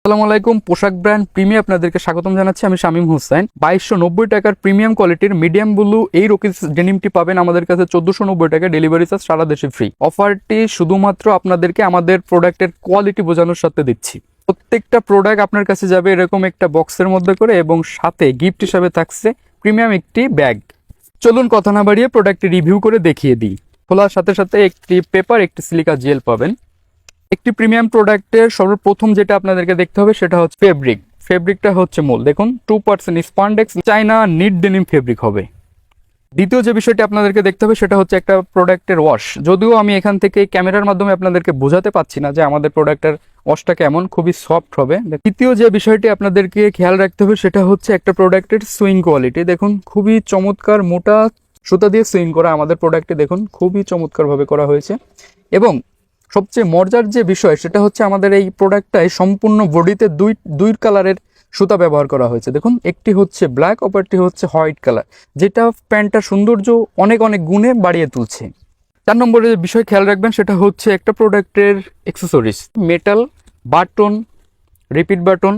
আসসালামু আলাইকুম। পোশাক ব্র্যান্ড প্রিমিয়াম আপনাদেরকে স্বাগতম জানাচ্ছি। আমি শামীম হোসেন। 2290 টাকার প্রিমিয়াম কোয়ালিটির মিডিয়াম ব্লু এই রকিজ ডেনিমটি পাবেন আমাদের কাছে 1490 টাকা, ডেলিভারি চার্জ সারা দেশে ফ্রি। অফারটি শুধুমাত্র আপনাদেরকে আমাদের প্রোডাক্টের কোয়ালিটি বোঝানোর সাথে দিচ্ছি। প্রত্যেকটা প্রোডাক্ট আপনার কাছে যাবে এরকম একটা বক্সের মধ্যে করে এবং সাথে গিফট হিসাবে থাকছে প্রিমিয়াম একটি ব্যাগ। চলুন কথা না বাড়িয়ে প্রোডাক্টটি রিভিউ করে দেখিয়ে দিই। খোলার সাথে সাথে একটি পেপার, একটি সিলিকা জেল পাবেন। একটি প্রিমিয়াম প্রোডাক্টের সর্বপ্রথম যেটা আপনাদেরকে দেখতে হবে সেটা হচ্ছে ফেব্রিকটা হচ্ছে মূল। দেখুন 2% স্পান্ডেক্স চাইনা নিট ডেনিম ফেব্রিক হবে। দ্বিতীয় যে বিষয়টি আপনাদেরকে দেখতে হবে সেটা হচ্ছে একটা প্রোডাক্টের ওয়াশ। যদিও আমি এখান থেকে ক্যামেরার মাধ্যমে আপনাদেরকে বোঝাতে পাচ্ছি না যে আমাদের প্রোডাক্টের ওয়াশটা কেমন, খুবই সফট হবে। তৃতীয় যে বিষয়টি আপনাদেরকে খেয়াল রাখতে হবে সেটা হচ্ছে একটা প্রোডাক্টের সুইং কোয়ালিটি। দেখুন খুবই চমৎকার, মোটা সুতা দিয়ে সুইং করা আমাদের প্রোডাক্টে, দেখুন খুবই চমৎকারভাবে করা হয়েছে। এবং সবচেয়ে মজার যে বিষয় সেটা হচ্ছে আমাদের এই প্রোডাক্টটায় সম্পূর্ণ বডিতে দুই কালারের সুতা ব্যবহার করা হয়েছে। দেখুন একটি হচ্ছে ব্ল্যাক, অপরটি হচ্ছে হোয়াইট কালার, যেটা প্যান্টটার সৌন্দর্য অনেক অনেক গুণে বাড়িয়ে তুলছে। 4 নম্বরের যে বিষয় খেয়াল রাখবেন সেটা হচ্ছে একটা প্রোডাক্টের accessories, metal button, rivet button,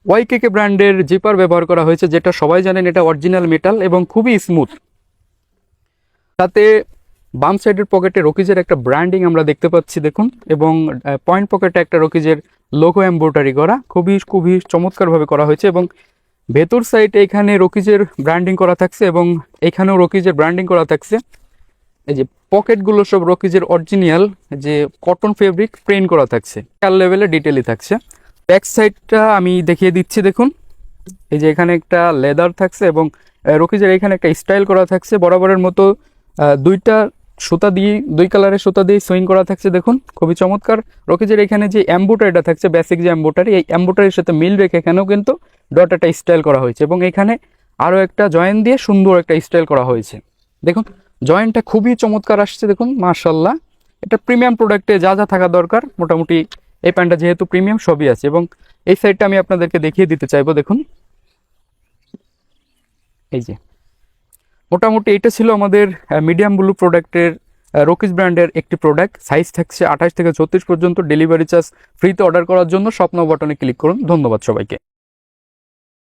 YKK ব্র্যান্ডের জিপার ব্যবহার করা হয়েছে, যেটা সবাই জানেন এটা অরিজিনাল মেটাল এবং খুবই স্মুথ। তাতে বাম সাইডের পকেটে রকিজের একটা ব্র্যান্ডিং আমরা দেখতে পাচ্ছি দেখুন, এবং পয়েন্ট পকেটে একটা রকিজের লোগো এমব্রয়ডারি করা, খুবই চমৎকারভাবে করা হয়েছে। এবং ভেতর সাইডে এখানে রকিজের ব্র্যান্ডিং করা থাকছে এবং এখানেও রকিজের ব্র্যান্ডিং করা থাকছে। এই যে পকেটগুলো সব রকিজের অরিজিনাল যে কটন ফেব্রিক প্রিন্ট করা থাকছে, কাল লেভেলে ডিটেলই থাকছে। ব্যাক সাইডটা আমি দেখিয়ে দিচ্ছি। দেখুন এই যে এখানে একটা লেদার থাকছে এবং রকিজের এখানে একটা স্টাইল করা থাকছে বরাবরের মতো। দুইটা সুতা দিয়ে, দুই কালারের সুতা দিয়ে সুইং করা থাকছে। দেখুন খুবই চমৎকার। রকিজের এখানে যে এমব্রয়ডারিটা থাকছে, বেসিক যে এমব্রয়ডারি, এই এমব্রয়ডারির সাথে মিল রেখে এখানেও কিন্তু ডট একটা স্টাইল করা হয়েছে এবং এখানে আরও একটা জয়েন্ট দিয়ে সুন্দর একটা স্টাইল করা হয়েছে। দেখুন জয়েন্টটা খুবই চমৎকার আসছে। দেখুন মাশাআল্লাহ, এটা প্রিমিয়াম প্রোডাক্টে যা যা থাকা দরকার মোটামুটি এই প্যান্টটা যেহেতু প্রিমিয়াম সবই আছে। এবং এই সাইডটা আমি আপনাদেরকে দেখিয়ে দিতে চাইবো। দেখুন এই যে মোটামুটি এটা ছিল আমাদের মিডিয়াম ব্লু প্রোডাক্টের রকিজ ব্র্যান্ডের একটি প্রোডাক্ট। সাইজ থাকছে 28 থেকে 34 পর্যন্ত। ডেলিভারি চার্জ ফ্রিতে। অর্ডার করার জন্য স্বপ্ন বাটনে ক্লিক করুন। ধন্যবাদ সবাইকে।